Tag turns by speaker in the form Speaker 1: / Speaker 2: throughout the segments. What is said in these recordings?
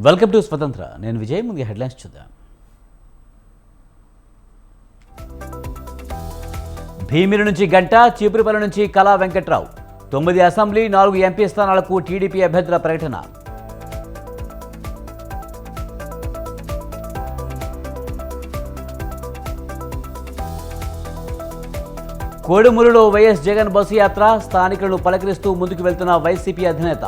Speaker 1: Welcome to స్వతంత్ర. నేను విజయ్. ముందుగా హెడ్లైన్స్ చూద్దాం. భీమిలి నుంచి గంట, చీపురుపల్లి నుంచి కళా వెంకట్రావు. 9 అసెంబ్లీ, 4 ఎంపీ స్థానాలకు టీడీపీ అభ్యర్థుల ప్రకటన. కోడుమూరులో వైఎస్ జగన్ బస్సు యాత్ర, స్థానికులను పలకరిస్తూ ముందుకు వెళ్తున్న వైసీపీ అధినేత.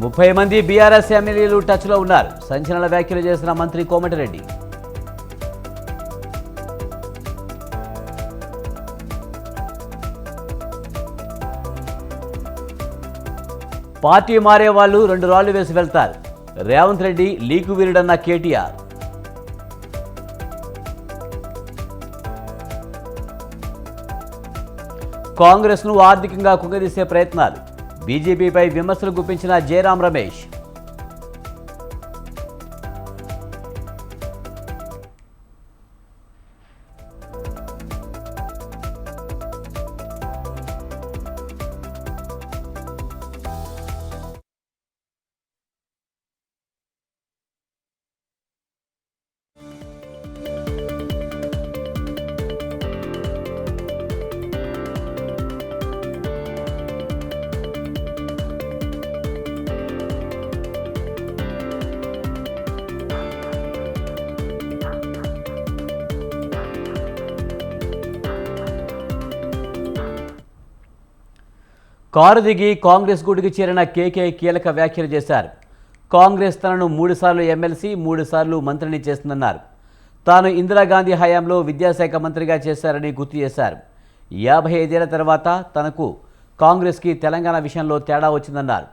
Speaker 1: ముప్పై మంది బీఆర్ఎస్ ఎమ్మెల్యేలు టచ్లో ఉన్నారు. సంచలన వ్యాఖ్యలు చేసిన మంత్రి కోమటిరెడ్డి. పార్టీ మారే వాళ్ళు 2 రాళ్లు వేసి వెళ్తారు. రేవంత్ రెడ్డి లీకు వీరుడన్న కేటీఆర్. కాంగ్రెస్ను ఆర్థికంగా కుంగదీసే ప్రయత్నాలు. బీజేపీపై విమర్శలు గుప్పించిన జయరాం రమేష్. కారు దిగి కాంగ్రెస్ గూటికి చేరిన కేకే కీలక వ్యాఖ్యలు చేశారు. కాంగ్రెస్ తనను 3 సార్లు ఎమ్మెల్సీ, 3 సార్లు మంత్రిని చేస్తుందన్నారు. తాను ఇందిరాగాంధీ హయాంలో విద్యాశాఖ మంత్రిగా చేశారని గుర్తు చేశారు. 55 ఏళ్ల తర్వాత తనకు కాంగ్రెస్కి తెలంగాణ విషయంలో తేడా వచ్చిందన్నారు.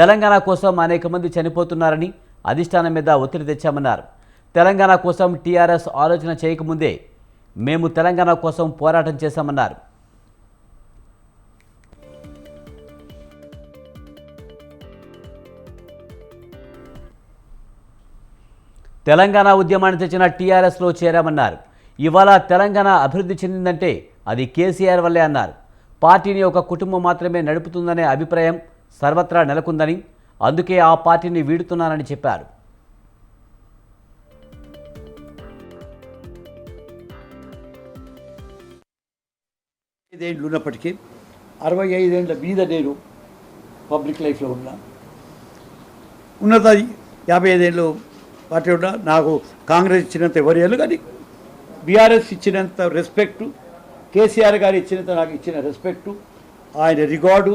Speaker 1: తెలంగాణ కోసం అనేక మంది చనిపోతున్నారని అధిష్టానం మీద ఒత్తిడి తెచ్చామన్నారు. తెలంగాణ కోసం టీఆర్ఎస్ ఆలోచన చేయకముందే మేము తెలంగాణ కోసం పోరాటం చేశామన్నారు. తెలంగాణ ఉద్యమాన్ని తెచ్చిన టీఆర్ఎస్లో చేరామన్నారు. ఇవాళ తెలంగాణ అభివృద్ధి చెందిందంటే అది కేసీఆర్ వల్లే అన్నారు. పార్టీని ఒక కుటుంబం మాత్రమే నడుపుతుందనే అభిప్రాయం సర్వత్రా నెలకొందని, అందుకే ఆ పార్టీని వీడుతున్నానని చెప్పారు.
Speaker 2: ఉన్నప్పటికీ 65 ఏళ్ళ మీద నేను పబ్లిక్ లైఫ్లో ఉన్నత 55 ఏళ్ళు పార్టీ ఉన్నా. నాకు కాంగ్రెస్ ఇచ్చినంత ఎవరు ఏళ్ళు కానీ బీఆర్ఎస్ ఇచ్చినంత రెస్పెక్టు, కేసీఆర్ గారు ఇచ్చినంత నాకు ఇచ్చిన రెస్పెక్టు, ఆయన రికార్డు,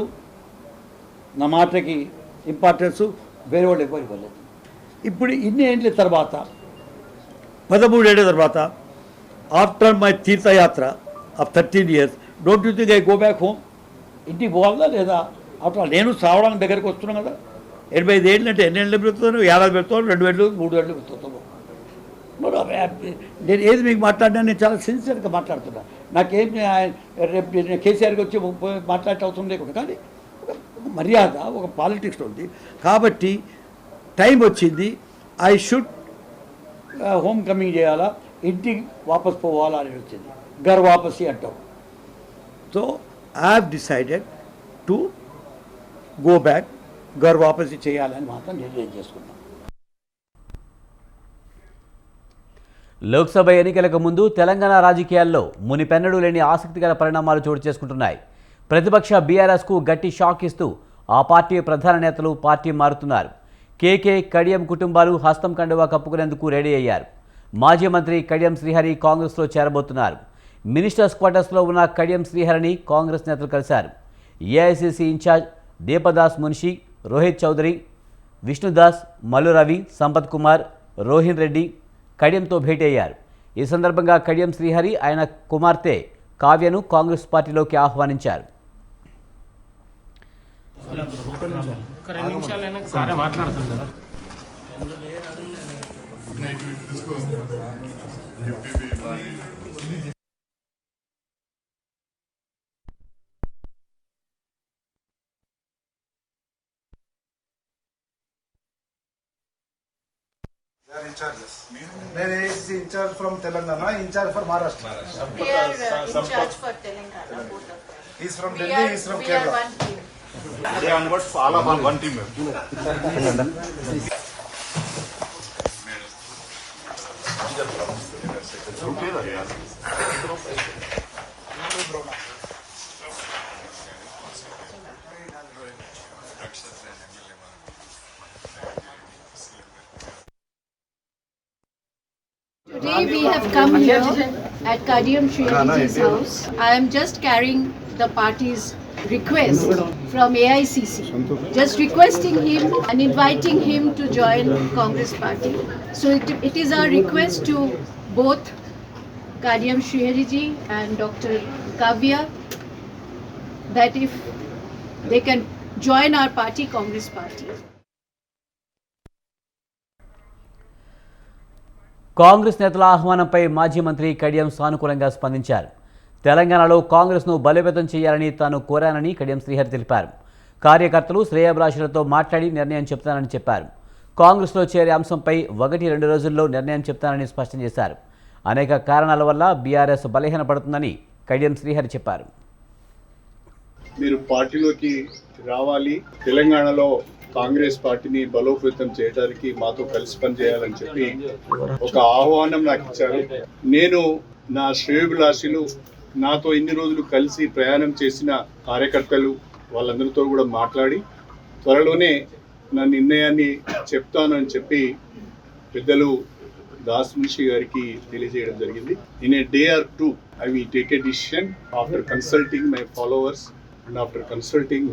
Speaker 2: నా మాటకి ఇంపార్టెన్సు వేరే వాళ్ళు ఎవరు ఇవ్వలేదు. ఇప్పుడు ఇన్ని ఏళ్ళ తర్వాత 13 ఏళ్ళ తర్వాత ఆఫ్టర్ మై తీర్థయాత్ర of 13 years don't you think I go back home? ఇంటికి పోవాలా లేదా? ఆఫ్టర్ నేను సావడానికి దగ్గరికి వస్తున్నాను కదా. 85 ఏళ్ళు అంటే ఎన్ని ఏళ్ళు పెరుగుతాను? 50 పెడతాను, 2 ఏళ్ళు, 3 ఏళ్ళు పెరుగుతాను. నేను ఏది మీకు మాట్లాడినా నేను చాలా సిన్సియర్గా మాట్లాడుతున్నా. నాకేం రేపు నేను కేసీఆర్కి వచ్చి మాట్లాడే అవసరం లేకుండా, కానీ ఒక మర్యాద, ఒక పాలిటిక్స్లో ఉంది. కాబట్టి టైం వచ్చింది. ఐ షుడ్ హోమ్ కమింగ్ చేయాలా, ఇంటికి వాపస్ పోవాలా అని వచ్చింది. గర్ వాపసి అంటాం. So I have decided to go back, ghar wapsi చేయాలని మాత్రం నిర్ణయం చేసుకున్నాం.
Speaker 1: లోక్సభ ఎన్నికలకు ముందు తెలంగాణ రాజకీయాల్లో మునిపెన్నడూ లేని ఆసక్తికర పరిణామాలు చోటు చేసుకుంటున్నాయి. ప్రతిపక్ష బీఆర్ఎస్కు గట్టి షాక్ ఇస్తూ ఆ పార్టీ ప్రధాన నేతలు పార్టీ మారుతున్నారు. కేకే, కడియం కుటుంబాలు హస్తం కండువా కప్పుకునేందుకు రెడీ అయ్యారు. మాజీ మంత్రి కడియం శ్రీహరి కాంగ్రెస్లో చేరబోతున్నారు. మినిస్టర్స్ క్వార్టర్స్లో ఉన్న కడియం శ్రీహరిని కాంగ్రెస్ నేతలు కలిశారు. ఏఐసిసి ఇన్ఛార్జ్ దీపదాస్ మున్షి, రోహిత్ చౌదరి, విష్ణుదాస్, మల్లు రవి, సంపత్ కుమార్, రోహిన్ రెడ్డి కడియంతో భేటీ అయ్యారు. ఈ సందర్భంగా కడియం శ్రీహరి ఆయన కుమార్తె కావ్యను కాంగ్రెస్ పార్టీలోకి ఆహ్వానించారు.
Speaker 3: They are in charges. There is in charge from Telangana, in charge for Maharashtra.
Speaker 4: We are in charge for Telangana, both of them.
Speaker 3: He's from
Speaker 4: We
Speaker 3: Delhi,
Speaker 4: are,
Speaker 3: he's from
Speaker 4: we are
Speaker 3: Kerala.
Speaker 4: one team.
Speaker 5: Today onwards, all of us one team.
Speaker 4: Today we have come here at Kadiam Shriyadi's house. I am just carrying the party's request from AICC, just requesting him and inviting him to join Congress party. So it is our request to both Kadiam Shriyadiji and Dr. Kavya that if they can join our party, Congress party.
Speaker 1: Congress నేతల ఆహ్వానంపై మాజీ మంత్రి కడియం సానుకూలంగా స్పందించారు. తెలంగాణలో కాంగ్రెస్ను బలోపేతం చేయాలని తాను కోరానని కడియం శ్రీహరి తెలిపారు. కార్యకర్తలు శ్రేయోభిలాషులతో మాట్లాడి నిర్ణయం చెప్తానని చెప్పారు. కాంగ్రెస్లో చేరే అంశంపై 1-2 రోజుల్లో నిర్ణయం చెప్తానని స్పష్టం చేశారు. అనేక కారణాల వల్ల బీఆర్ఎస్ బలహీనపడుతుందని కడియం శ్రీహరి చెప్పారు.
Speaker 6: మీరు పార్టీలోకి రావాలి, తెలంగాణలో కాంగ్రెస్ పార్టీని బలోపేతం చేయడానికి మాతో కలిసి పనిచేయాలని చెప్పి ఒక ఆహ్వానం నాకు ఇచ్చారు. నేను నా శ్రేయోభిలాషులు, నాతో ఇన్ని రోజులు కలిసి ప్రయాణం చేసిన కార్యకర్తలు వాళ్ళందరితో కూడా మాట్లాడి త్వరలోనే నా నిర్ణయాన్ని చెప్తానని చెప్పి పెద్దలు దాస్ మున్షి గారికి తెలియజేయడం జరిగింది. In a day or two I will take a decision after consulting my followers and after consulting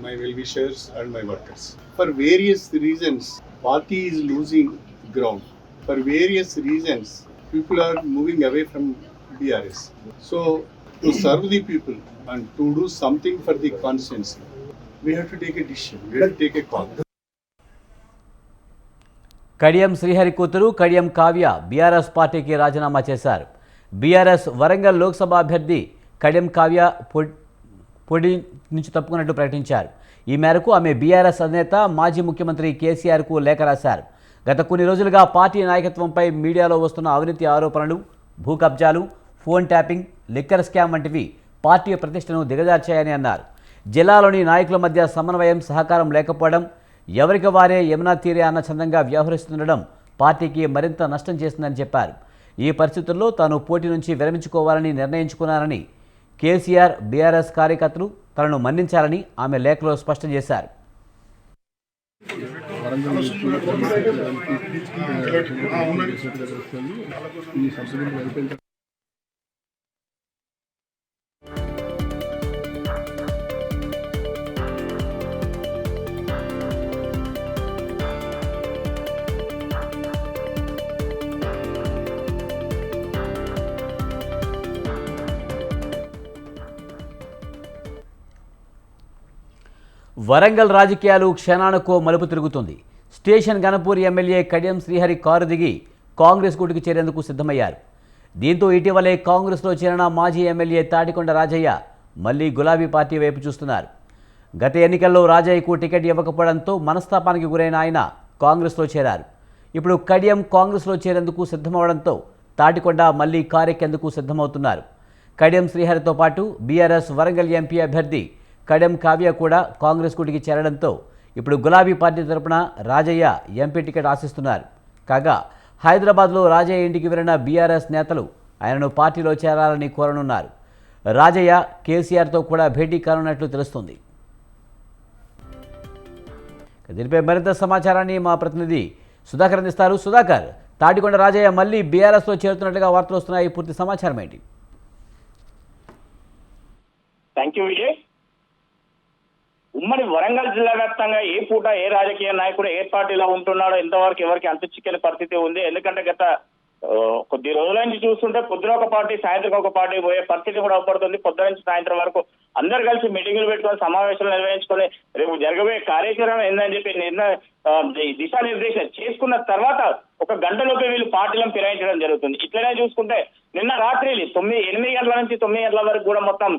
Speaker 6: my well-wishers and my workers. For various reasons, party is losing ground. For various reasons, people are moving away from BRS. So, to serve the people and to do something for the constituency, we have to take a decision. We have to take a call.
Speaker 1: Kadiyam Srihari కూతురు Kadiyam Kavya BRS పార్టీకి రాజీనామా చేశారు. BRS Warangal Lok Sabha అభ్యర్థి కడియం కావ్య పొడి నుంచి తప్పుకున్నట్టు ప్రకటించారు. ఈ మేరకు ఆమె బీఆర్ఎస్ అధినేత మాజీ ముఖ్యమంత్రి కేసీఆర్కు లేఖ రాశారు. గత కొన్ని రోజులుగా పార్టీ నాయకత్వంపై మీడియాలో వస్తున్న అవినీతి ఆరోపణలు, భూ కబ్జాలు, ఫోన్ ట్యాపింగ్, లిక్కర్ స్కామ్ వంటివి పార్టీ ప్రతిష్టను దిగజార్చాయని అన్నారు. జిల్లాలోని నాయకుల మధ్య సమన్వయం, సహకారం లేకపోవడం, ఎవరికి వారే యమునా తీరే అన్న చందంగా వ్యవహరిస్తుండడం పార్టీకి మరింత నష్టం చేస్తుందని చెప్పారు. ఈ పరిస్థితుల్లో తాను పోటీ నుంచి విరమించుకోవాలని నిర్ణయించుకున్నారని, కేసీఆర్ బీఆర్ఎస్ కార్యకర్తలు తనను మన్నించాలని ఆమె లేఖలో స్పష్టం చేశారు. వరంగల్ రాజకీయాలు క్షణానికో మలుపు తిరుగుతుంది. Station Ganapur MLA Kadiyam Srihari car దిగి కాంగ్రెస్ గూటికి చేరేందుకు సిద్ధమయ్యారు. దీంతో ఇటీవలే కాంగ్రెస్లో చేరిన మాజీ ఎమ్మెల్యే తాటికొండ రాజయ్య మళ్లీ గులాబీ పార్టీ వైపు చూస్తున్నారు. గత ఎన్నికల్లో రాజయ్యకు టికెట్ ఇవ్వకపోవడంతో మనస్తాపానికి గురైన ఆయన కాంగ్రెస్లో చేరారు. ఇప్పుడు కడియం కాంగ్రెస్లో చేరేందుకు సిద్ధమవడంతో తాటికొండ మళ్లీ కారెక్కేందుకు సిద్ధమవుతున్నారు. కడియం శ్రీహరితో పాటు బీఆర్ఎస్ వరంగల్ ఎంపీ అభ్యర్థి కడియం కావ్య కూడా కాంగ్రెస్ గూటికి చేరడంతో ఇప్పుడు గులాబీ పార్టీ తరపున రాజయ్య ఎంపీ టికెట్ ఆశిస్తున్నారు. కాగా హైదరాబాద్లో రాజయ్య ఇంటికి వెళ్లిన బీఆర్ఎస్ నేతలు ఆయనను పార్టీలో చేరాలని కోరనున్నారు. రాజయ్య కేసీఆర్తో కూడా భేటీ కానున్నట్లు తెలుస్తుంది. దీనిపై మరింత సమాచారాన్ని మా ప్రతినిధి సుధాకర్ అందిస్తారు. సుధాకర్, తాటికొండ రాజయ్య మళ్ళీ బీఆర్ఎస్లో చేరుతున్నట్టుగా వార్తలు వస్తున్నాయి. పూర్తి సమాచారం ఏంటి?
Speaker 7: Thank you Vijay. ఉమ్మడి వరంగల్ జిల్లా వ్యాప్తంగా ఏ పూట ఏ రాజకీయ నాయకుడు ఏ పార్టీలో ఉంటున్నాడో ఇంతవరకు ఎవరికి అంతు చిక్కని పరిస్థితి ఉంది. ఎందుకంటే గత కొద్ది రోజుల నుంచి చూస్తుంటే పొద్దున ఒక పార్టీ, సాయంత్రం ఒక పార్టీ పోయే పరిస్థితి కూడా అవపడుతుంది. పొద్దున నుంచి సాయంత్రం వరకు అందరు కలిసి మీటింగులు పెట్టుకొని సమావేశాలు నిర్వహించుకొని రేపు జరగబోయే కార్యాచరణ ఏందని చెప్పి దిశానిర్దేశం చేసుకున్న తర్వాత ఒక గంటలోపే వీళ్ళు పార్టీలను ఫిరాయించడం జరుగుతుంది. ఇట్లనే చూసుకుంటే నిన్న రాత్రి 8 గంటల నుంచి 9 గంటల వరకు కూడా మొత్తం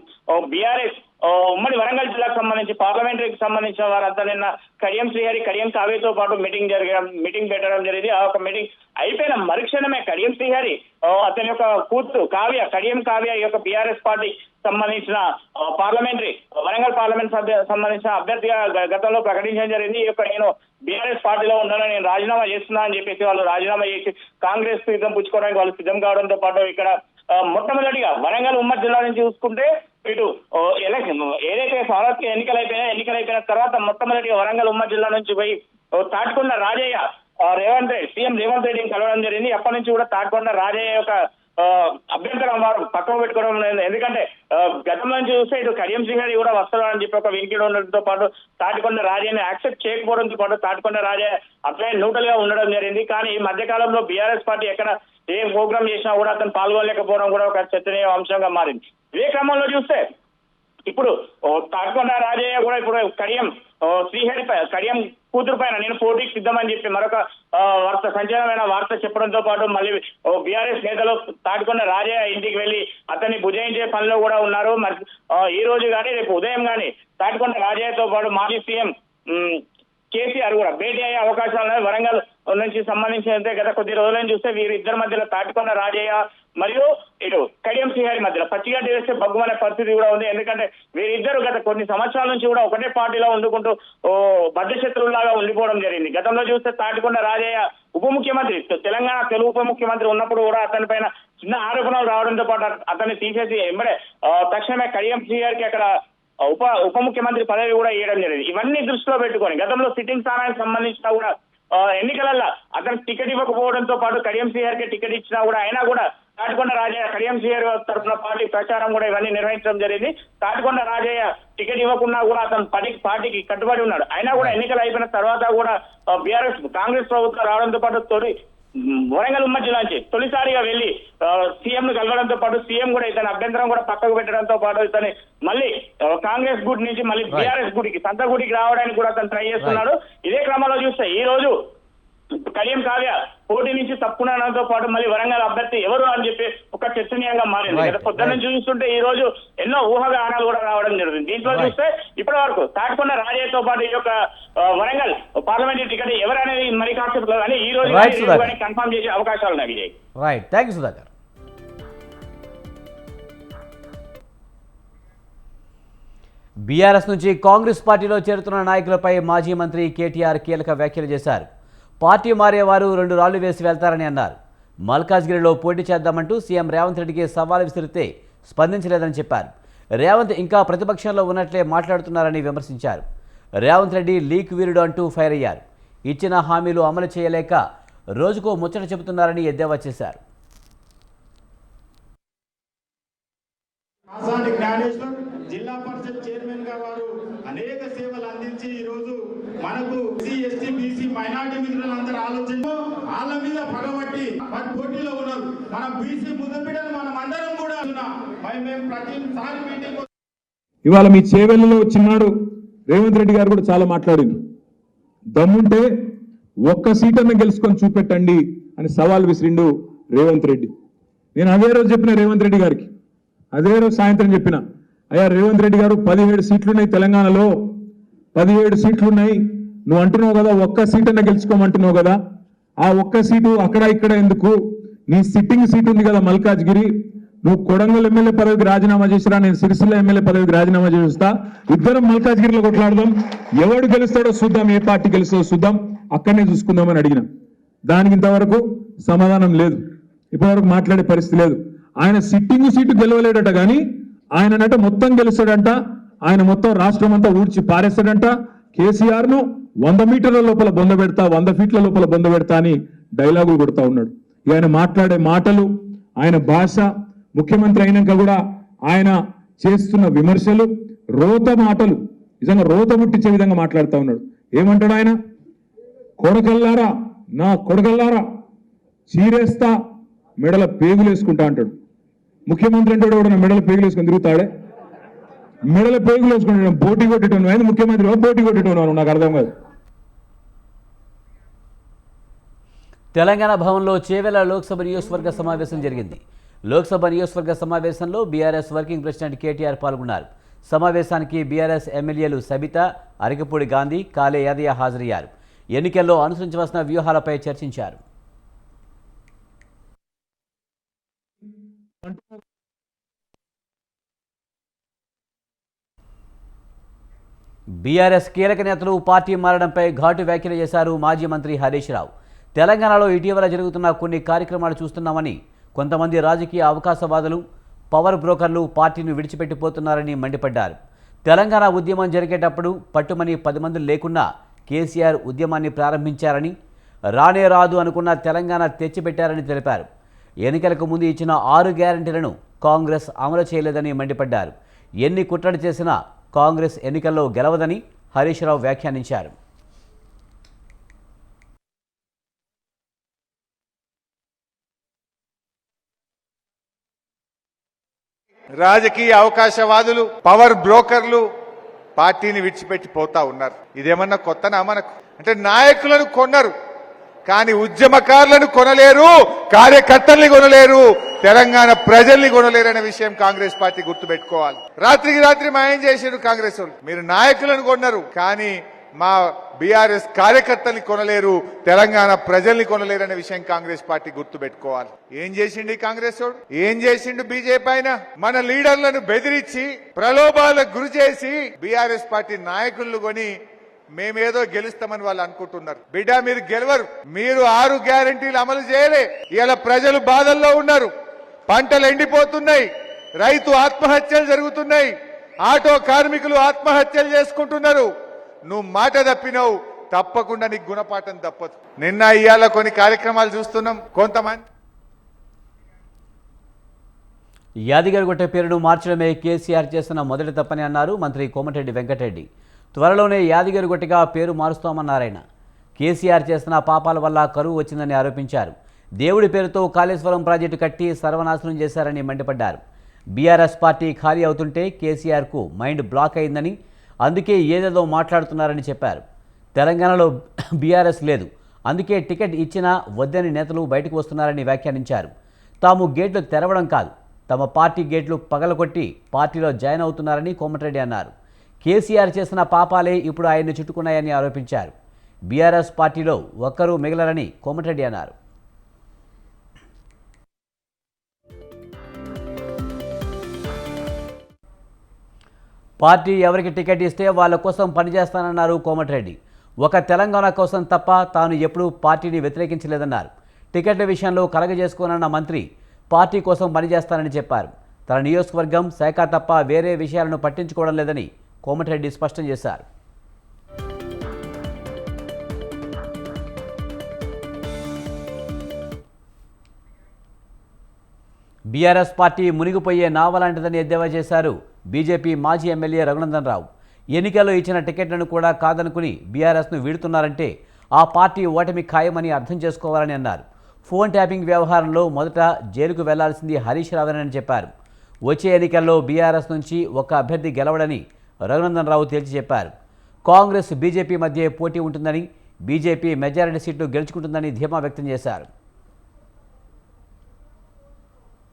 Speaker 7: బీఆర్ఎస్ ఉమ్మడి వరంగల్ జిల్లాకు సంబంధించి పార్లమెంటరీకి సంబంధించిన వారంతా నిన్న కడియం శ్రీహరి, కడియం కావ్యతో పాటు మీటింగ్ పెట్టడం జరిగింది. ఆ ఒక మీటింగ్ అయిపోయిన మరుక్షణమే కడియం శ్రీహరి అతని యొక్క కూతురు కావ్య, కడియం కావ్య ఈ యొక్క బీఆర్ఎస్ పార్టీ సంబంధించిన పార్లమెంటరీ వరంగల్ పార్లమెంట్ సంబంధించిన అభ్యర్థిగా గతంలో ప్రకటించడం జరిగింది. ఈ యొక్క నేను బీఆర్ఎస్ పార్టీలో ఉండాలని నేను రాజీనామా చేస్తున్నా అని చెప్పేసి వాళ్ళు రాజీనామా చేసి కాంగ్రెస్ సిద్ధం పుచ్చుకోవడానికి వాళ్ళు సిద్ధం కావడంతో పాటు ఇక్కడ మొట్టమొదటిగా వరంగల్ ఉమ్మడి జిల్లా నుంచి చూసుకుంటే ఇటు ఎలక్షన్ ఏదైతే సార్వత్రిక ఎన్నికలైపోయిన తర్వాత మొట్టమొదటిగా వరంగల్ ఉమ్మడి జిల్లా నుంచి పోయి తాటికొండ రాజయ్య సీఎం రేవంత్ రెడ్డిని కలవడం జరిగింది. అప్పటి నుంచి కూడా తాటికొండ రాజయ్య యొక్క అభ్యంతరం వారు పక్కకు పెట్టుకోవడం లేదు. ఎందుకంటే గతంలో నుంచి చూస్తే ఇటు కడియం సింగారి కూడా వస్తారు అని చెప్పి ఒక వినికిడి ఉండడంతో పాటు తాటికొండ రాజయ్యని యాక్సెప్ట్ చేయకపోవడంతో పాటు తాటికొండ రాజయ్య అట్లే న్యూట్రల్ గా ఉండడం జరిగింది. కానీ ఈ మధ్య కాలంలో బీఆర్ఎస్ పార్టీ ఎక్కడ ఏ ప్రోగ్రామ్ చేసినా కూడా అతను పాల్గొనలేకపోవడం కూడా ఒక చర్చనీయ అంశంగా మారింది. ఇదే క్రమంలో చూస్తే ఇప్పుడు తాటికొండ రాజయ్య కూడా ఇప్పుడు కడియం కూతురు పైన నేను పోటీకి సిద్ధమని చెప్పి మరొక సంచలనమైన వార్త చెప్పడంతో పాటు మళ్ళీ బీఆర్ఎస్ నేతలు తాటికొండ రాజయ్య ఇంటికి వెళ్లి అతన్ని భుజాయించే పనిలో కూడా ఉన్నారు. మరి ఈ రోజు కానీ రేపు ఉదయం కానీ తాటికొండ రాజయ్యతో పాటు మాజీ సీఎం కేసీఆర్ కూడా భేటీ అయ్యే అవకాశాలు వరంగల్ నుంచి సంబంధించి గత కొద్ది రోజులను చూస్తే వీరిద్దరి మధ్యలో తాటికొండ రాజయ్య మరియు ఇటు కడియం సింహారి మధ్యలో పచ్చిగా చేస్తే బగ్గుమనే పరిస్థితి కూడా ఉంది. ఎందుకంటే వీరిద్దరు గత కొన్ని సంవత్సరాల నుంచి కూడా ఒకటే పార్టీలో ఉండుకుంటూ బద్ధశత్రువులాగా ఉండిపోవడం జరిగింది. గతంలో చూస్తే తాటికొండ రాజయ్య ఉప ముఖ్యమంత్రి తెలంగాణ తెలుగు ఉప ముఖ్యమంత్రి ఉన్నప్పుడు కూడా అతని పైన చిన్న ఆరోపణలు రావడంతో పాటు అతన్ని తీసేసి ఎంబడే తక్షణమే కడియం సింహారికి అక్కడ ఉప ముఖ్యమంత్రి పదవి కూడా ఇవ్వడం జరిగింది. ఇవన్నీ దృష్టిలో పెట్టుకొని గతంలో సిట్టింగ్ స్థానానికి సంబంధించిన కూడా ఎన్నికలలో అతనికి టికెట్ ఇవ్వకపోవడంతో పాటు కడియం సింహార్కి టికెట్ ఇచ్చినా కూడా అయినా కూడా తాటికొండ రాజయ్య కడియం సింహార్ తరఫున పార్టీ ప్రచారం కూడా ఇవన్నీ నిర్వహించడం జరిగింది. తాటికొండ రాజయ్య టికెట్ ఇవ్వకుండా కూడా అతను పార్టీకి కట్టుబడి ఉన్నాడు. అయినా కూడా ఎన్నికలు అయిపోయిన తర్వాత కూడా కాంగ్రెస్ ప్రభుత్వం రావడంతో పాటు వరంగల్ ఉమ్మడి జిల్లా నుంచి తొలిసారిగా వెళ్లి సీఎం ను కలవడంతో పాటు సీఎం కూడా ఇతని అభ్యంతరం కూడా పక్కకు పెట్టడంతో పాటు ఇతని మళ్ళీ కాంగ్రెస్ గుడి నుంచి మళ్ళీ బీఆర్ఎస్ గుడికి సంత గుడికి రావడానికి కూడా అతను ట్రై చేస్తున్నాడు. ఇదే క్రమంలో చూస్తే ఈ రోజు కడియం కావ్య పోటీ నుంచి తప్పుకోవడంతో పాటు మళ్ళీ వరంగల్ అభ్యర్థి ఎవరు అని చెప్పి ఒక చర్చనీయంగా మారింది. గత పొద్దున్న నుంచి చూస్తుంటే ఈ రోజు ఎన్నో ఊహాగానాలు కూడా రావడం జరుగుతుంది. దీంట్లో చూస్తే ఇప్పటి వరకు తాటికొండ రాజయ్యతో పాటు ఈ యొక్క వరంగల్ పార్లమెంటరీ టికెట్ ఎవరనేది మరి కాన్సెప్ట్ కానీ ఈ రోజు కన్ఫర్మ్ చేసే అవకాశాలు ఉన్నాయి. Vijay
Speaker 1: right, thank you Sudhakar. BRS నుంచి కాంగ్రెస్ పార్టీలో చేరుతున్న నాయకులపై మాజీ మంత్రి కేటీఆర్ కీలక వ్యాఖ్యలు చేశారు. పార్టీ మారేవారు 2 రాళ్లు వేసి వెళ్తారని అన్నారు. మల్కాజ్గిరిలో పోటీ చేద్దామంటూ సీఎం రేవంత్ రెడ్డికి సవాల్ విసిరితే స్పందించలేదని చెప్పారు. రేవంత్ ఇంకా ప్రతిపక్షంలో ఉన్నట్లే మాట్లాడుతున్నారని విమర్శించారు. రేవంత్ రెడ్డి లీక్ వీరుడు అంటూ ఫైర్ అయ్యారు. ఇచ్చిన హామీలు అమలు చేయలేక రోజుకో ముచ్చట చెబుతున్నారని ఎద్దేవా చేశారు.
Speaker 8: జిల్లా పరిషత్ చైర్మన్ గా వారు అనేక సేవలు అందించి ఈ రోజు మనకు ఎస్సీ బీసీ మైనార్టీ మిత్రులందరూ ఆలోచన వాళ్ళ మీద పగబట్టి వారి పోటీలో ఉన్నారు. మన బీసీ ముద్దబిడ్డలు మనం అందరం కూడా మేము ప్రతిసారి మీటింగ్
Speaker 9: ఇవాళ మీ చేవెళ్ళలో వచ్చినాడు రేవంత్ రెడ్డి గారు కూడా చాలా మాట్లాడింది. దమ్ముంటే ఒక్క సీటన్న గెలుచుకొని చూపెట్టండి అని సవాల్ విసిరిండు రేవంత్ రెడ్డి. నేను అదే రోజు చెప్పిన రేవంత్ రెడ్డి గారికి, అదే రోజు సాయంత్రం చెప్పిన, అయ్యా రేవంత్ రెడ్డి గారు 17 సీట్లున్నాయి తెలంగాణలో, 17 సీట్లున్నాయి. నువ్వు అంటున్నావు కదా ఒక్క సీటన్నా గెలుచుకోమంటున్నావు కదా, ఆ ఒక్క సీటు అక్కడ ఇక్కడ ఎందుకు, నీ సిట్టింగ్ సీట్ ఉంది కదా మల్కాజ్గిరి, నువ్వు కొడంగల్ ఎమ్మెల్యే పదవికి రాజీనామా చేసిరా, నేను సిరిసిల్ల ఎమ్మెల్యే పదవికి రాజీనామా చేస్తా, ఇద్దరం మల్కాజ్గిరిలో కొట్లాడదాం, ఎవడు గెలుస్తాడో చూద్దాం, ఏ పార్టీ గెలుస్తాడో చూద్దాం, అక్కడనే చూసుకుందామని అడిగిన. దానికి ఇంతవరకు సమాధానం లేదు, ఇప్పటివరకు మాట్లాడే పరిస్థితి లేదు. ఆయన సిట్టింగ్ సీటు గెలవలేడట కానీ ఆయననట మొత్తం గెలుస్తాడంట, ఆయన మొత్తం రాష్ట్రం అంతా ఊడ్చి పారేస్తాడంట. కేసీఆర్ ను 100 మీటర్ల లోపల బొంద పెడతా, 100 ఫీట్ల లోపల బొంద పెడతా అని డైలాగులు కొడతా ఉన్నాడు. ఆయన మాట్లాడే మాటలు, ఆయన భాష, ముఖ్యమంత్రి అయినాక కూడా ఆయన చేస్తున్న విమర్శలు రోత మాటలు, నిజంగా రోత ముట్టించే విధంగా మాట్లాడుతూ ఉన్నాడు. ఏమంటాడు ఆయన? కొడకల్లారా, నా కొడకల్లారా చీరేస్తా, మెడల పేగులు వేసుకుంటా అంటాడు. ముఖ్యమంత్రి అంటే కూడా మెడల పేగులు వేసుకొని తిరుగుతాడే, మెడల పేగులు వేసుకుంటాడు. పోటీ కొట్టేటోను ఆయన ముఖ్యమంత్రి, పోటీ కొట్టేటోను నాకు అర్థం కాదు.
Speaker 1: తెలంగాణ భవన్లో చేవెళ్ల లోక్సభ నియోజకవర్గ సమావేశం జరిగింది. లోక్సభ నియోజకవర్గ సమావేశంలో బీఆర్ఎస్ వర్కింగ్ ప్రెసిడెంట్ కేటీఆర్ పాల్గొన్నారు. సమావేశానికి బీఆర్ఎస్ ఎమ్మెల్యేలు సబితా, అరికపూడి గాంధీ, కాలే యాదయ్య హాజరయ్యారు. ఎన్నికల్లో అనుసరించవలసిన వ్యూహాలపై చర్చించారు. బీఆర్ఎస్ కీలక నేతలు పార్టీ మారడంపై ఘాటు వ్యాఖ్యలు చేశారు మాజీ మంత్రి హరీష్ రావు. తెలంగాణలో ఇటీవల జరుగుతున్న కొన్ని కార్యక్రమాలు చూస్తున్నామని, కొంతమంది రాజకీయ అవకాశవాదులు, పవర్ బ్రోకర్లు పార్టీని విడిచిపెట్టిపోతున్నారని మండిపడ్డారు. తెలంగాణ ఉద్యమం జరిగేటప్పుడు పట్టుమని 10 మంది లేకున్నా కేసీఆర్ ఉద్యమాన్ని ప్రారంభించారని, రానే రాదు అనుకున్న తెలంగాణ తెచ్చిపెట్టారని తెలిపారు. ఎన్నికలకు ముందు ఇచ్చిన 6 గ్యారంటీలను కాంగ్రెస్ అమలు చేయలేదని మండిపడ్డారు. ఎన్ని కుట్రలు చేసినా కాంగ్రెస్ ఎన్నికల్లో గెలవదని హరీష్ రావు వ్యాఖ్యానించారు.
Speaker 3: రాజకీయ అవకాశవాదులు, పవర్ బ్రోకర్లు పార్టీని విడిచిపెట్టి పోతా ఉన్నారు. ఇదేమన్నా కొత్తనా మనకు? అంటే నాయకులను కొన్నారు కానీ ఉద్యమకారులను కొనలేరు, కార్యకర్తల్ని కొనలేరు, తెలంగాణ ప్రజల్ని కొనలేరు అనే విషయం కాంగ్రెస్ పార్టీ గుర్తుపెట్టుకోవాలి. రాత్రికి రాత్రి మాయం చేశారు కాంగ్రెస్ వాళ్ళు. మీరు నాయకులను కొన్నారు కానీ మా బీఆర్ఎస్ కార్యకర్తల్ని కొనలేరు, తెలంగాణ ప్రజల్ని కొనలేరు అనే విషయం కాంగ్రెస్ పార్టీ గుర్తుపెట్టుకోవాలి. ఏం చేసిండు కాంగ్రెస్ వాడు? ఏం చేసిండు బీజేపీ అయినా? మన లీడర్లను బెదిరించి ప్రలోభాలకు గురి చేసి బీఆర్ఎస్ పార్టీ నాయకులను కొని మేమేదో గెలుస్తామని వాళ్ళు అనుకుంటున్నారు. బిడ్డ, మీరు గెలవరు. మీరు 6 గ్యారంటీలు అమలు చేయలే. ఇలా ప్రజలు బాధల్లో ఉన్నారు, పంటలు ఎండిపోతున్నాయి, రైతు ఆత్మహత్యలు జరుగుతున్నాయి, ఆటో కార్మికులు ఆత్మహత్యలు చేసుకుంటున్నారు. నువ్వు మాట తప్పినావు, తప్పకుండా నీకు గుణపాఠం తప్పదు. నిన్న ఇవాళ కొన్ని కార్యక్రమాలు చూస్తున్నాం. కొంతమంది
Speaker 1: యాదగిరిగుట్ట పేరును మార్చడమే కేసీఆర్ చేస్తున్న మొదటి తప్పని అన్నారు మంత్రి కోమటిరెడ్డి వెంకటరెడ్డి. త్వరలోనే యాదగిరిగుట్టగా పేరు మారుస్తామన్నారాయన. కేసీఆర్ చేస్తున్న పాపాల వల్ల కరువు వచ్చిందని ఆరోపించారు. దేవుడి పేరుతో కాళేశ్వరం ప్రాజెక్టు కట్టి సర్వనాశనం చేశారని మండిపడ్డారు. బీఆర్ఎస్ పార్టీ ఖాళీ అవుతుంటే కేసీఆర్కు మైండ్ బ్లాక్ అయిందని, అందుకే ఏదేదో మాట్లాడుతున్నారని చెప్పారు. తెలంగాణలో బీఆర్ఎస్ లేదు, అందుకే టికెట్ ఇచ్చినా వద్దని నేతలు బయటకు వస్తున్నారని వ్యాఖ్యానించారు. తాము గేట్లు తెరవడం కాదు, తమ పార్టీ గేట్లు పగలగొట్టి పార్టీలో జాయిన్ అవుతున్నారని కోమటిరెడ్డి అన్నారు. కేసీఆర్ చేసిన పాపాలే ఇప్పుడు ఆయన్ని చుట్టుకున్నాయని ఆరోపించారు. బీఆర్ఎస్ పార్టీలో ఒక్కరూ మిగలరని కోమటిరెడ్డి అన్నారు. పార్టీ ఎవరికి టికెట్ ఇస్తే వాళ్ళ కోసం పనిచేస్తానన్నారు కోమటిరెడ్డి. ఒక తెలంగాణ కోసం తప్ప తాను ఎప్పుడూ పార్టీని వ్యతిరేకించలేదన్నారు. టికెట్ల విషయంలో కలగజేసుకోనన్న మంత్రి పార్టీ కోసం పనిచేస్తానని చెప్పారు. తన నియోజకవర్గం, శాఖ తప్ప వేరే విషయాలను పట్టించుకోవడం లేదని కోమటిరెడ్డి స్పష్టం చేశారు. బీఆర్ఎస్ పార్టీ మునిగిపోయే నావలాంటిదని ఎద్దేవా చేశారు బీజేపీ మాజీ ఎమ్మెల్యే రఘునందన్ రావు. ఎన్నికల్లో ఇచ్చిన టికెట్లను కూడా కాదనుకుని బీఆర్ఎస్ను వీడుతున్నారంటే ఆ పార్టీ ఓటమి ఖాయమని అర్థం చేసుకోవాలని అన్నారు. ఫోన్ ట్యాపింగ్ వ్యవహారంలో మొదట జైలుకు వెళ్లాల్సింది హరీష్ రావేనని చెప్పారు. వచ్చే ఎన్నికల్లో బీఆర్ఎస్ నుంచి ఒక అభ్యర్థి గెలవడని రఘునందన్ రావు తేల్చి చెప్పారు. కాంగ్రెస్, బీజేపీ మధ్య పోటీ ఉంటుందని, బీజేపీ మెజారిటీ సీట్లు గెలుచుకుంటుందని ధీమా వ్యక్తం చేశారు.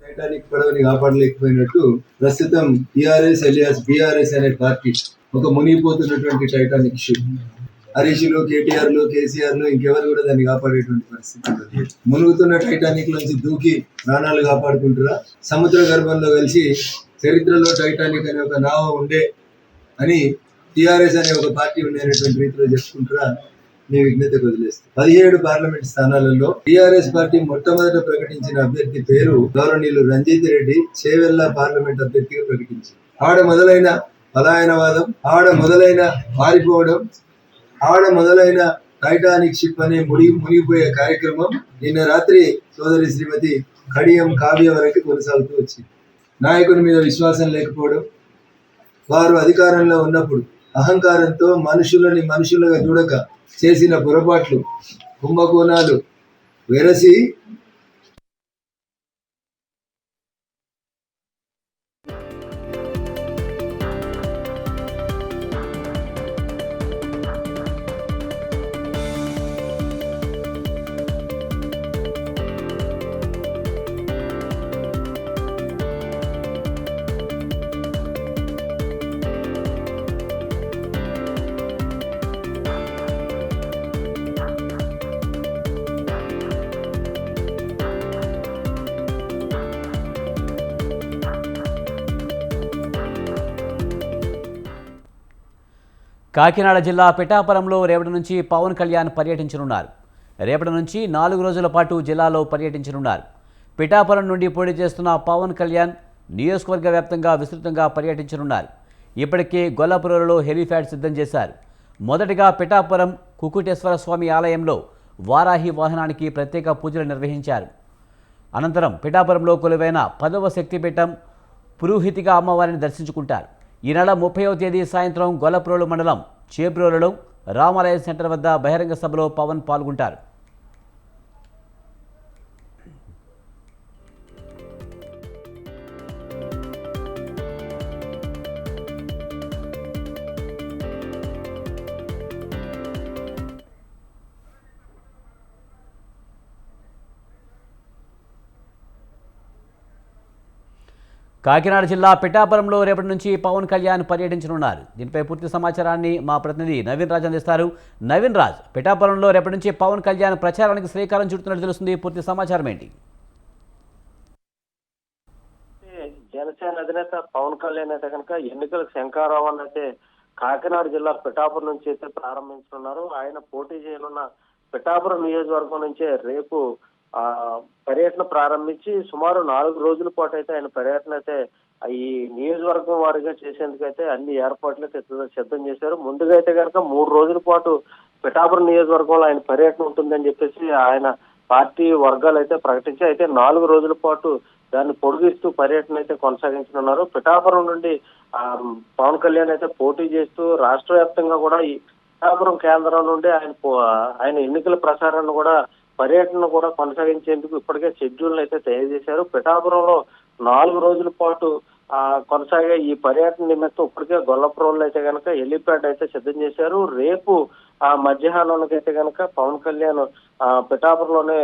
Speaker 10: టైటానిక్ పడవని కాపాడలేకపోయినట్టు ప్రస్తుతం టీఆర్ఎస్ ఎలియాస్ బీఆర్ఎస్ అనే పార్టీ ఒక మునిగిపోతున్నటువంటి టైటానిక్ షిప్. హరీష్లు, కేటీఆర్లు, కేసీఆర్లు ఇంకెవరు కూడా దాన్ని కాపాడేటువంటి పరిస్థితి. మునుగుతున్న టైటానిక్ నుంచి దూకి ప్రాణాలు కాపాడుకుంటారా, సముద్ర గర్భంలో కలిసి చరిత్రలో టైటానిక్ అనే ఒక నావ ఉండే అని టీఆర్ఎస్ అనే ఒక పార్టీ ఉండేటువంటి రీతిలో చెప్పుకుంటారా, మీ విజ్ఞతకు వదిలేస్తారు. 17 పార్లమెంట్ స్థానాలలో టీఆర్ఎస్ పార్టీ మొట్టమొదట ప్రకటించిన అభ్యర్థి పేరు గౌరవనీయులు రంజిత్ రెడ్డి చేవెళ్ల పార్లమెంట్ అభ్యర్థిగా ప్రకటించారు. ఆడ మొదలైన పలాయనవాదం, ఆడ మొదలైన పారిపోవడం, ఆడ మొదలైన టైటానిక్ షిప్ అనే మునిగిపోయే కార్యక్రమం నిన్న రాత్రి సోదరి శ్రీమతి కడియం కావ్య వరకు కొనసాగుతూ వచ్చింది. నాయకుని మీద విశ్వాసం లేకపోవడం, వారు అధికారంలో ఉన్నప్పుడు అహంకారంతో మనుషులని మనుషులుగా చూడక చేసిన పొరపాట్లు, కుంభకోణాలు వెరసి
Speaker 1: కాకినాడ జిల్లా పిఠాపురంలో రేపటి నుంచి పవన్ కళ్యాణ్ పర్యటించనున్నారు. రేపటి నుంచి 4 రోజుల పాటు జిల్లాలో పర్యటించనున్నారు. పిఠాపురం నుండి పోటీ చేస్తున్న పవన్ కళ్యాణ్ నియోజకవర్గ వ్యాప్తంగా విస్తృతంగా పర్యటించనున్నారు. ఇప్పటికే గొల్లపురంలో హెలీప్యాడ్ సిద్ధం చేశారు. మొదటగా పిఠాపురం కుకుటేశ్వర స్వామి ఆలయంలో వారాహి వాహనానికి ప్రత్యేక పూజలు నిర్వహించారు. అనంతరం పిఠాపురంలో కొలువైన 10వ శక్తిపీఠం పురోహితిగా అమ్మవారిని దర్శించుకుంటారు. ఈ నెల 30వ తేదీ సాయంత్రం గొల్లప్రోలు మండలం చేబ్రోలులో రామాలయ సెంటర్ వద్ద బహిరంగ సభలో పవన్ పాల్గొంటారు. కాకినాడ జిల్లా పిఠాపురంలో రేపటి నుంచి పవన్ కళ్యాణ్ పర్యటించనున్నారు. దీనిపై పూర్తి సమాచారాన్ని మా ప్రతినిధి నవీన్ రాజ్ అందిస్తారు. నవీన్ రాజ్, పిఠాపురంలో రేపటి నుంచి పవన్ కళ్యాణ్ ప్రచారానికి శ్రీకారం చుడుతున్నట్టు తెలుస్తుంది. పూర్తి సమాచారం ఏంటి?
Speaker 11: జనసేన అధినేత పవన్ కళ్యాణ్ అయితే కనుక ఎన్నికల శంఖారావాన్ని అయితే కాకినాడ జిల్లా పిఠాపురం నుంచి అయితే ప్రారంభించనున్నారు. ఆయన పోటీ చేయనున్న పిఠాపురం నియోజకవర్గం నుంచే రేపు పర్యటన ప్రారంభించి సుమారు 4 రోజుల పాటు అయితే ఆయన పర్యటన అయితే ఈ నియోజకవర్గం వారిగా చేసేందుకైతే అన్ని ఏర్పాట్లు సిద్ధం చేశారు. ముందుగా అయితే కనుక 3 రోజుల పాటు పిఠాపురం నియోజకవర్గంలో ఆయన పర్యటన ఉంటుందని చెప్పేసి ఆయన పార్టీ వర్గాలు అయితే ప్రకటించి అయితే 4 రోజుల పాటు దాన్ని పొడిగిస్తూ పర్యటన అయితే కొనసాగించనున్నారు. పిఠాపురం నుండి పవన్ కళ్యాణ్ అయితే పోటీ చేస్తూ రాష్ట్ర వ్యాప్తంగా కూడా ఈ పిఠాపురం కేంద్రం నుండి ఆయన ఎన్నికల ప్రచారాన్ని కూడా పర్యటన కూడా కొనసాగించేందుకు ఇప్పటికే షెడ్యూల్ అయితే తయారు చేశారు. పిఠాపురంలో 4 రోజుల పాటు కొనసాగే ఈ పర్యటన నిమిత్తం ఇప్పటికే గొల్లపురంలో అయితే కనుక హెలీప్యాడ్ అయితే సిద్ధం చేశారు. రేపు మధ్యాహ్నానికి అయితే కనుక పవన్ కళ్యాణ్ పిఠాపురంలోనే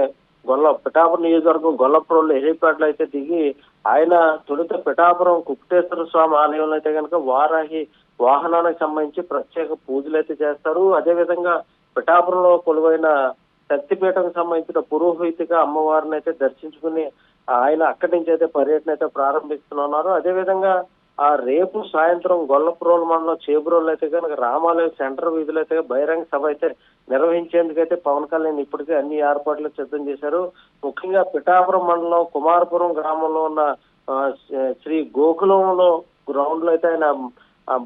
Speaker 11: పిఠాపురం నియోజకవర్గం గొల్లపురంలో హెలీప్యాడ్ లో అయితే దిగి ఆయన తొలుత పిఠాపురం కుకుటేశ్వర స్వామి ఆలయంలో అయితే కనుక వారాహి వాహనానికి సంబంధించి ప్రత్యేక పూజలు అయితే చేస్తారు. అదేవిధంగా పిఠాపురంలో కొలువైన శక్తిపీఠం సంబంధించిన పురోహితిగా అమ్మవారిని అయితే దర్శించుకుని ఆయన అక్కడి నుంచి అయితే పర్యటన అయితే ప్రారంభిస్తున్నారు. అదేవిధంగా రేపు సాయంత్రం గొల్లపురం మండలం చేబ్రోలు అయితే కనుక రామాలయం సెంటర్ వీధిలో అయితే బహిరంగ సభ అయితే నిర్వహించేందుకైతే పవన్ కళ్యాణ్ ఇప్పటికే అన్ని ఏర్పాట్లు సిద్ధం చేశారు. ముఖ్యంగా పిఠాపురం మండలం కుమారపురం గ్రామంలో ఉన్న శ్రీ గోకులంలో గ్రౌండ్ లో అయితే ఆయన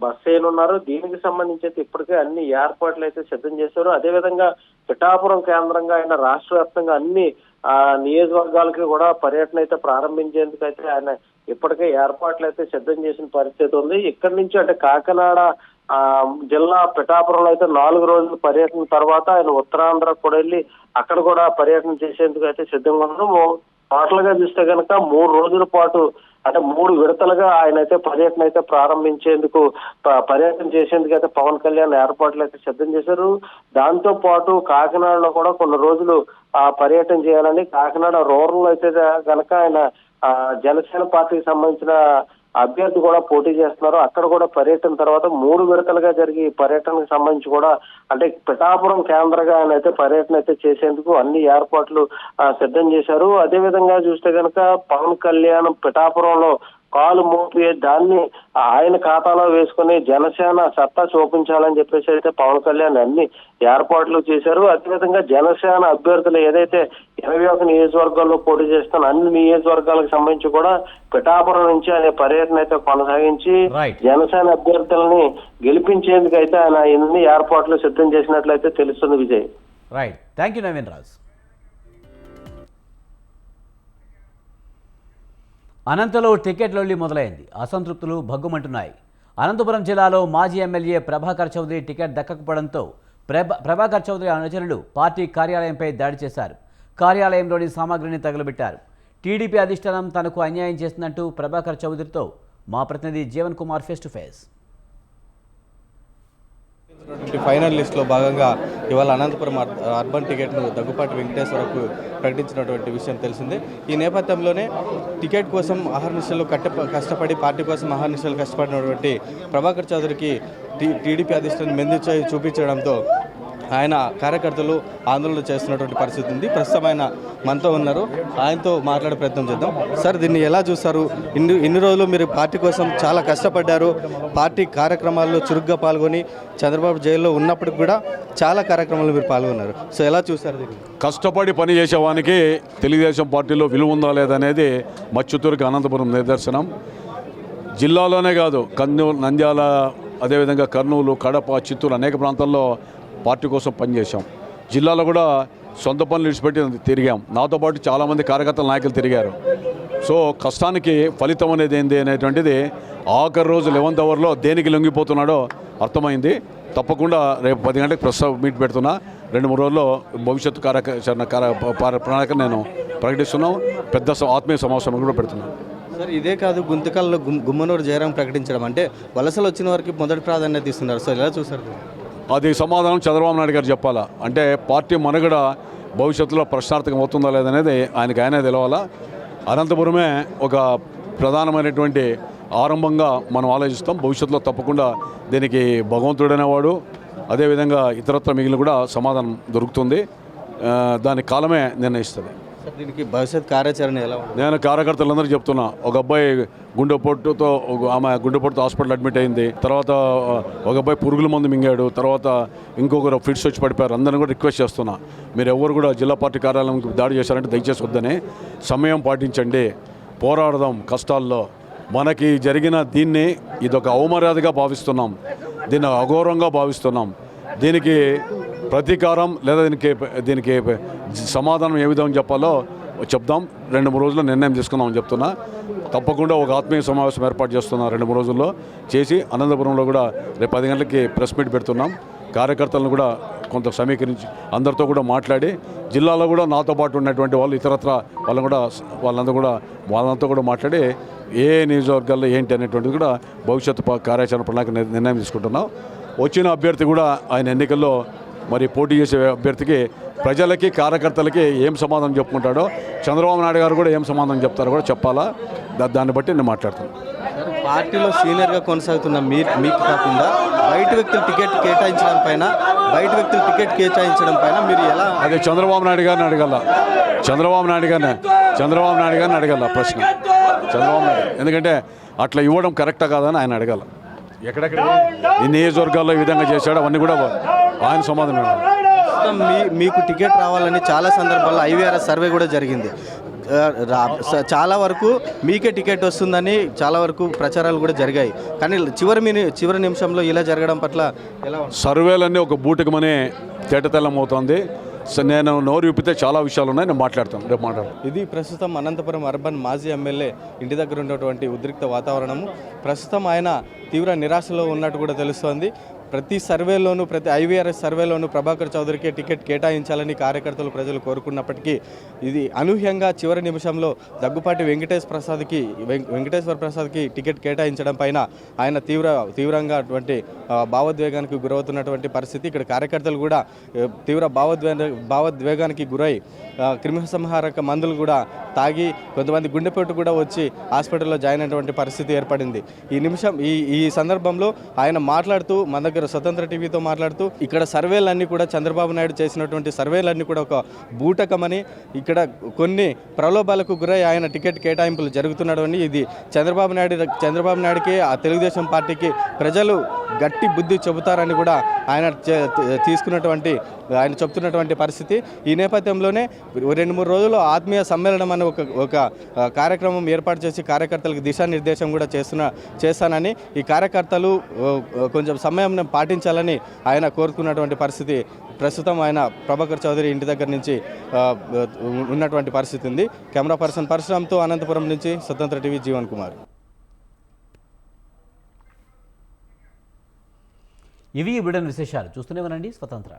Speaker 11: బస్ చేయనున్నారు. దీనికి సంబంధించి అయితే ఇప్పటికే అన్ని ఏర్పాట్లు అయితే సిద్ధం చేశారు. అదేవిధంగా పిఠాపురం కేంద్రంగా ఆయన రాష్ట్ర వ్యాప్తంగా అన్ని నియోజకవర్గాలకి కూడా పర్యటన అయితే ప్రారంభించేందుకు అయితే ఆయన ఇప్పటికే ఏర్పాట్లు అయితే సిద్ధం చేసిన పరిస్థితి ఉంది. ఇక్కడి నుంచి అంటే కాకినాడ జిల్లా పిఠాపురంలో అయితే 4 రోజుల పర్యటన తర్వాత ఆయన ఉత్తరాంధ్ర కూడా వెళ్ళి అక్కడ కూడా పర్యటన చేసేందుకు అయితే సిద్ధంగా ఉన్నారు. టోటల్ గా చూస్తే కనుక 3 రోజుల పాటు అంటే 3 విడతలుగా ఆయన అయితే పర్యటన అయితే ప్రారంభించేందుకు పర్యటన చేసేందుకు అయితే పవన్ కళ్యాణ్ ఏర్పాట్లు అయితే సిద్ధం చేశారు. దాంతో పాటు కాకినాడలో కూడా కొన్ని రోజులు పర్యటన చేయాలని కాకినాడ రూరల్ అయితే కనుక ఆయన జనసేన పార్టీకి సంబంధించిన అభ్యర్థి కూడా పోటీ చేస్తున్నారు. అక్కడ కూడా పర్యటన తర్వాత 3 విడతలుగా జరిగి పర్యటనకు సంబంధించి కూడా అంటే పిఠాపురం కేంద్రంగా ఆయన అయితే పర్యటన అయితే చేసేందుకు అన్ని ఏర్పాట్లు సిద్ధం చేశారు. అదే విధంగా చూస్తే కనుక పవన్ కళ్యాణ్ పిఠాపురంలో కాలు మోపి దాన్ని ఆయన ఖాతాలో వేసుకుని జనసేన సత్తా చూపించాలని చెప్పేసి అయితే పవన్ కళ్యాణ్ అన్ని ఏర్పాట్లు చేశారు. అదేవిధంగా జనసేన అభ్యర్థులు ఏదైతే 21 నియోజకవర్గాల్లో పోటీ చేస్తున్న అన్ని నియోజకవర్గాలకు సంబంధించి కూడా పిఠాపురం నుంచి ఆయన పర్యటన అయితే కొనసాగించి జనసేన అభ్యర్థులని గెలిపించేందుకు అయితే ఆయన ఎన్ని ఏర్పాట్లు సిద్ధం చేసినట్లయితే తెలుస్తుంది. Vijay,
Speaker 1: right, thank you Naveen Raj. అనంతలో టికెట్ లొల్లి మొదలైంది. అసంతృప్తులు భగ్గుమంటున్నాయి. అనంతపురం జిల్లాలో మాజీ ఎమ్మెల్యే ప్రభాకర్ చౌదరి టికెట్ దక్కకపోవడంతో ప్రభాకర్ చౌదరి అనుచరులు పార్టీ కార్యాలయంపై దాడి చేశారు. కార్యాలయంలోని సామాగ్రిని తగులబెట్టారు. టీడీపీ అధిష్టానం తనకు అన్యాయం చేస్తుందంటూ ప్రభాకర్ చౌదరితో మా ప్రతినిధి Jeevan Kumar face to face.
Speaker 12: Final లిస్టులో భాగంగా ఇవాళ అనంతపురం అర్బన్ టికెట్ను దగ్గుపాటి వెంకటేశ్వరకు ప్రకటించినటువంటి విషయం తెలిసిందే. ఈ నేపథ్యంలోనే టికెట్ కోసం అహర్నిశలు కష్టపడి పార్టీ కోసం అహర్నిశలు కష్టపడినటువంటి ప్రభాకర్ చౌదరికి టీడీపీ అధిష్టానం మెందు చూపించడంతో ఆయన కార్యకర్తలు ఆందోళన చేస్తున్నటువంటి పరిస్థితి ఉంది. ప్రస్తుతం ఆయన మనతో ఉన్నారు, ఆయనతో మాట్లాడే ప్రయత్నం చేద్దాం. సార్, దీన్ని ఎలా చూస్తారు? ఇన్ని రోజులు మీరు పార్టీ కోసం చాలా కష్టపడ్డారు, పార్టీ కార్యక్రమాల్లో చురుగ్గా పాల్గొని చంద్రబాబు జైల్లో ఉన్నప్పటికి కూడా చాలా కార్యక్రమాలు మీరు పాల్గొన్నారు. సో ఎలా చూస్తారు దీన్ని?
Speaker 13: కష్టపడి పని చేసేవానికి తెలుగుదేశం పార్టీలో విలువ ఉందా లేదనేది మచ్చుతూరుకి అనంతపురం నిదర్శనం. జిల్లాలోనే కాదు, కర్నూలు, నంద్యాల, అదేవిధంగా కర్నూలు, కడప, చిత్తూరు అనేక ప్రాంతాల్లో పార్టీ కోసం పనిచేశాం. జిల్లాలో కూడా సొంత పనులు విడిచిపెట్టి తిరిగాం. నాతో పాటు చాలామంది కార్యకర్తల నాయకులు తిరిగారు. సో కష్టానికి ఫలితం అనేది ఏంది అనేటువంటిది ఆఖరి రోజు 11th అవర్లో దేనికి లొంగిపోతున్నాడో అర్థమైంది. తప్పకుండా రేపు 10 గంటలకు ప్రెస్ మీట్ పెడుతున్నా. 2-3 రోజుల్లో భవిష్యత్తు ప్రణాళిక నేను ప్రకటిస్తున్నాం. పెద్ద ఆత్మీయ సమావేశం కూడా పెడుతున్నాను.
Speaker 12: సార్, ఇదే కాదు, గుంతకల్లో గుమ్మనూరు జయరాం ప్రకటించడం అంటే వలసలు వచ్చిన వారికి మొదటి ప్రాధాన్యత ఇస్తున్నారు. సో ఎలా చూసారు?
Speaker 13: అది సమాధానం చంద్రబాబు నాయుడు గారు చెప్పాలా. అంటే పార్టీ మనుగడ భవిష్యత్తులో ప్రశ్నార్థకం అవుతుందా లేదనేది ఆయనే తెలవాలా. అనంతపురమే ఒక ప్రధానమైనటువంటి ఆరంభంగా మనం ఆలోచిస్తాం. భవిష్యత్తులో తప్పకుండా దీనికి భగవంతుడనేవాడు, అదేవిధంగా ఇతరత్ర మిగిలిన కూడా సమాధానం దొరుకుతుంది. దాని కాలమే నిర్ణయిస్తుంది.
Speaker 12: దీనికి భవిష్యత్ కార్యాచరణ ఎలా ఉంది?
Speaker 13: నేను కార్యకర్తలందరూ చెప్తున్నా. ఒక అబ్బాయి గుండెపోటుతో ఆమె గుండెపోటుతో హాస్పిటల్ అడ్మిట్ అయింది. తర్వాత ఒక అబ్బాయి పురుగుల మందు మింగాడు. తర్వాత ఇంకొకరు ఫిట్స్ వచ్చి పడిపోయారు. అందరిని కూడా రిక్వెస్ట్ చేస్తున్నా, మీరు ఎవరు కూడా జిల్లా పార్టీ కార్యాలయంకి దాడి చేశారంటే దయచేసి వద్దని, సమయం పాటించండి, పోరాడదాం కష్టాల్లో. మనకి జరిగిన దీన్ని ఇదొక అవమర్యాదగా భావిస్తున్నాం, దీన్ని అఘోరంగా భావిస్తున్నాం. దీనికి ప్రతీకారం లేదా దీనికి సమాధానం ఏ విధంగా చెప్పాలో చెప్దాం. 2-3 రోజుల్లో నిర్ణయం తీసుకుందామని చెప్తున్నా. తప్పకుండా ఒక ఆత్మీయ సమావేశం ఏర్పాటు చేస్తున్నా 2-3 రోజుల్లో చేసి అనంతపురంలో కూడా రేపు 10 గంటలకి ప్రెస్ మీట్ పెడుతున్నాం. కార్యకర్తలను కూడా కొంత సమీకరించి అందరితో కూడా మాట్లాడి, జిల్లాలో కూడా నాతో పాటు ఉన్నటువంటి వాళ్ళు ఇతరత్ర వాళ్ళంతా కూడా మాట్లాడి ఏ నియోజకవర్గాల్లో ఏంటి అనేటువంటిది కూడా భవిష్యత్తు కార్యాచరణ ప్రణాళిక నిర్ణయం తీసుకుంటున్నాం. వచ్చిన అభ్యర్థి కూడా ఆయన ఎన్నికల్లో మరి పోటీ చేసే అభ్యర్థికి ప్రజలకి కార్యకర్తలకి ఏం సమాధానం చెప్పుకుంటాడో, చంద్రబాబు నాయుడు గారు కూడా ఏం సమాధానం చెప్తారో కూడా చెప్పాలా. దాన్ని బట్టి నేను మాట్లాడుతాను.
Speaker 12: పార్టీలో సీనియర్గా కొనసాగుతున్న మీకు కాకుండా బయట వ్యక్తులు టికెట్ కేటాయించడం పైన మీరు ఎలా?
Speaker 13: అదే చంద్రబాబు నాయుడు గారిని అడగాల. చంద్రబాబు నాయుడు గారిని అడగాల ప్రశ్న. చంద్రబాబు నాయుడు ఎందుకంటే అట్లా ఇవ్వడం కరెక్టా కాదని ఆయన అడగాల. ఎక్కడెక్కడ ఈ నియోజకవర్గాల్లో ఈ విధంగా చేశాడు అవన్నీ కూడా ఆయన సమాధానం.
Speaker 12: మీకు టికెట్ రావాలని చాలా సందర్భాల్లో IVRS సర్వే కూడా జరిగింది. చాలా వరకు మీకే టికెట్ వస్తుందని చాలా వరకు ప్రచారాలు కూడా జరిగాయి. కానీ చివరి నిమిషంలో ఇలా జరగడం పట్ల ఎలా?
Speaker 13: సర్వేలన్నీ ఒక బూటకమనే తేటతెల్లం అవుతుంది. నేను నోరు విప్పితే చాలా విషయాలు ఉన్నాయి, నేను మాట్లాడతాను, రేపు మాట్లాడతాను.
Speaker 12: ఇది ప్రస్తుతం అనంతపురం అర్బన్ మాజీ ఎమ్మెల్యే ఇంటి దగ్గర ఉన్నటువంటి ఉద్రిక్త వాతావరణము. ప్రస్తుతం ఆయన తీవ్ర నిరాశలో ఉన్నట్టు కూడా తెలుస్తోంది. ప్రతి IVRS సర్వేలోనూ ప్రభాకర్ చౌదరికి టికెట్ కేటాయించాలని కార్యకర్తలు ప్రజలు కోరుకున్నప్పటికీ ఇది అనూహ్యంగా చివరి నిమిషంలో దగ్గుపాటి వెంకటేశ్వర ప్రసాద్కి టికెట్ కేటాయించడం పైన ఆయన తీవ్రంగా అటువంటి భావోద్వేగానికి గురవుతున్నటువంటి పరిస్థితి. ఇక్కడ కార్యకర్తలు కూడా తీవ్ర భావోద్వేగానికి గురై క్రిమిసంహారక మందులు కూడా తాగి కొంతమంది గుండెపోటు కూడా వచ్చి హాస్పిటల్లో జాయిన్ అయినటువంటి పరిస్థితి ఏర్పడింది. ఈ సందర్భంలో ఆయన మాట్లాడుతూ మన దగ్గర స్వతంత్ర టీవీతో మాట్లాడుతూ ఇక్కడ సర్వేలన్నీ కూడా చంద్రబాబు నాయుడు చేసినటువంటి సర్వేలన్నీ కూడా ఒక బూటకమని, ఇక్కడ కొన్ని ప్రలోభాలకు గురై ఆయన టికెట్ కేటాయింపులు జరుగుతున్నాడని, ఇది చంద్రబాబు నాయుడికి ఆ తెలుగుదేశం పార్టీకి ప్రజలు గట్టి బుద్ధి చెబుతారని కూడా ఆయన చెప్తున్నటువంటి పరిస్థితి. ఈ నేపథ్యంలోనే 2-3 రోజులు ఆత్మీయ సమ్మేళనం అనే ఒక కార్యక్రమం ఏర్పాటు చేసి కార్యకర్తలకు దిశానిర్దేశం కూడా చేస్తానని, ఈ కార్యకర్తలు కొంచెం సమయం పాటించాలని ఆయన కోరుకున్నటువంటి పరిస్థితి. ప్రస్తుతం ఆయన ప్రభాకర్ చౌదరి ఇంటి దగ్గర నుంచి ఉన్నటువంటి పరిస్థితి ఉంది. కెమెరా పర్సన్ పరశురామ్తో అనంతపురం నుంచి స్వతంత్ర టీవీ జీవన్ కుమార్.
Speaker 1: ఇవి ఈ విషయాలు చూస్తూనే ఉండండి స్వతంత్ర.